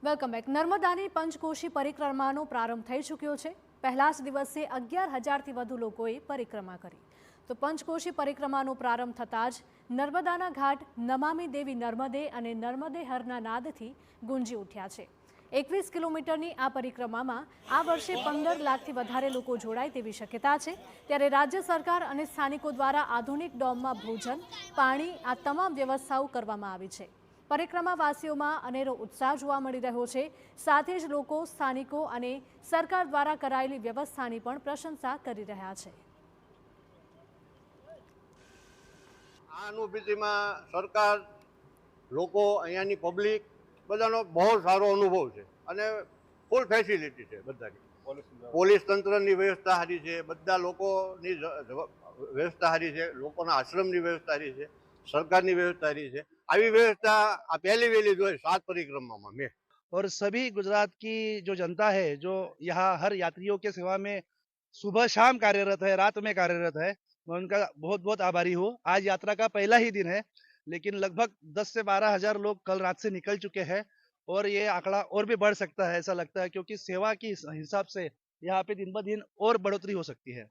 Welcome back. નર્મદાની પંચકોશી પરિક્રમાનો પ્રારંભ થઈ ચૂક્યો છે. પહેલા જ દિવસે 11,000થી વધુ લોકોએ પરિક્રમા કરી. તો પંચકોશી પરિક્રમાનો પ્રારંભ થતાં જ નર્મદાના ઘાટ નમામિ દેવી નર્મદે અને નર્મદે હરના નાદથી ગુંજી ઉઠ્યા છે. 21 કિલોમીટરની આ પરિક્રમામાં આ વર્ષે 15 લાખથી વધારે લોકો જોડાય તેવી શક્યતા છે. ત્યારે રાજ્ય સરકાર અને સ્થાનિકો દ્વારા આધુનિક ડોમમાં ભોજન, પાણી આ તમામ વ્યવસ્થાઓ કરવામાં આવી છે. પરિક્રમાવાસીઓમાં અનેરો ઉત્સાહ જોવા મળી રહ્યો છે. સાથે જ લોકો સ્થાનિકો અને સરકાર દ્વારા કરાયેલી વ્યવસ્થાની પણ પ્રશંસા કરી રહ્યા છે. આ અનુભૂતિમાં સરકાર, લોકો, અહીંયાની પબ્લિક બધાનો બહુ સારો અનુભવ છે અને ફૂલ ફેસિલિટી છે બધાની. પોલીસ તંત્રની વ્યવસ્થા સારી છે, બધા લોકોની વ્યવસ્થા સારી છે, લોકોના આશ્રમની વ્યવસ્થા સારી છે, સરકારની व्यवस्था सारी है। આવી વ્યવસ્થા આ पहली वेली जो है 7 परिक्रमा में। और सभी गुजरात की जो जनता है, जो यहाँ हर यात्रियों के सेवा में सुबह शाम कार्यरत है, रात में कार्यरत है, मैं उनका बहुत बहुत आभारी हूँ। आज यात्रा का पहला ही दिन है, लेकिन लगभग 10 से 12 हजार लोग कल रात से निकल चुके हैं और ये आंकड़ा और भी बढ़ सकता है, ऐसा लगता है, क्योंकि सेवा के हिसाब से यहाँ पे दिन ब दिन और बढ़ोतरी हो सकती है।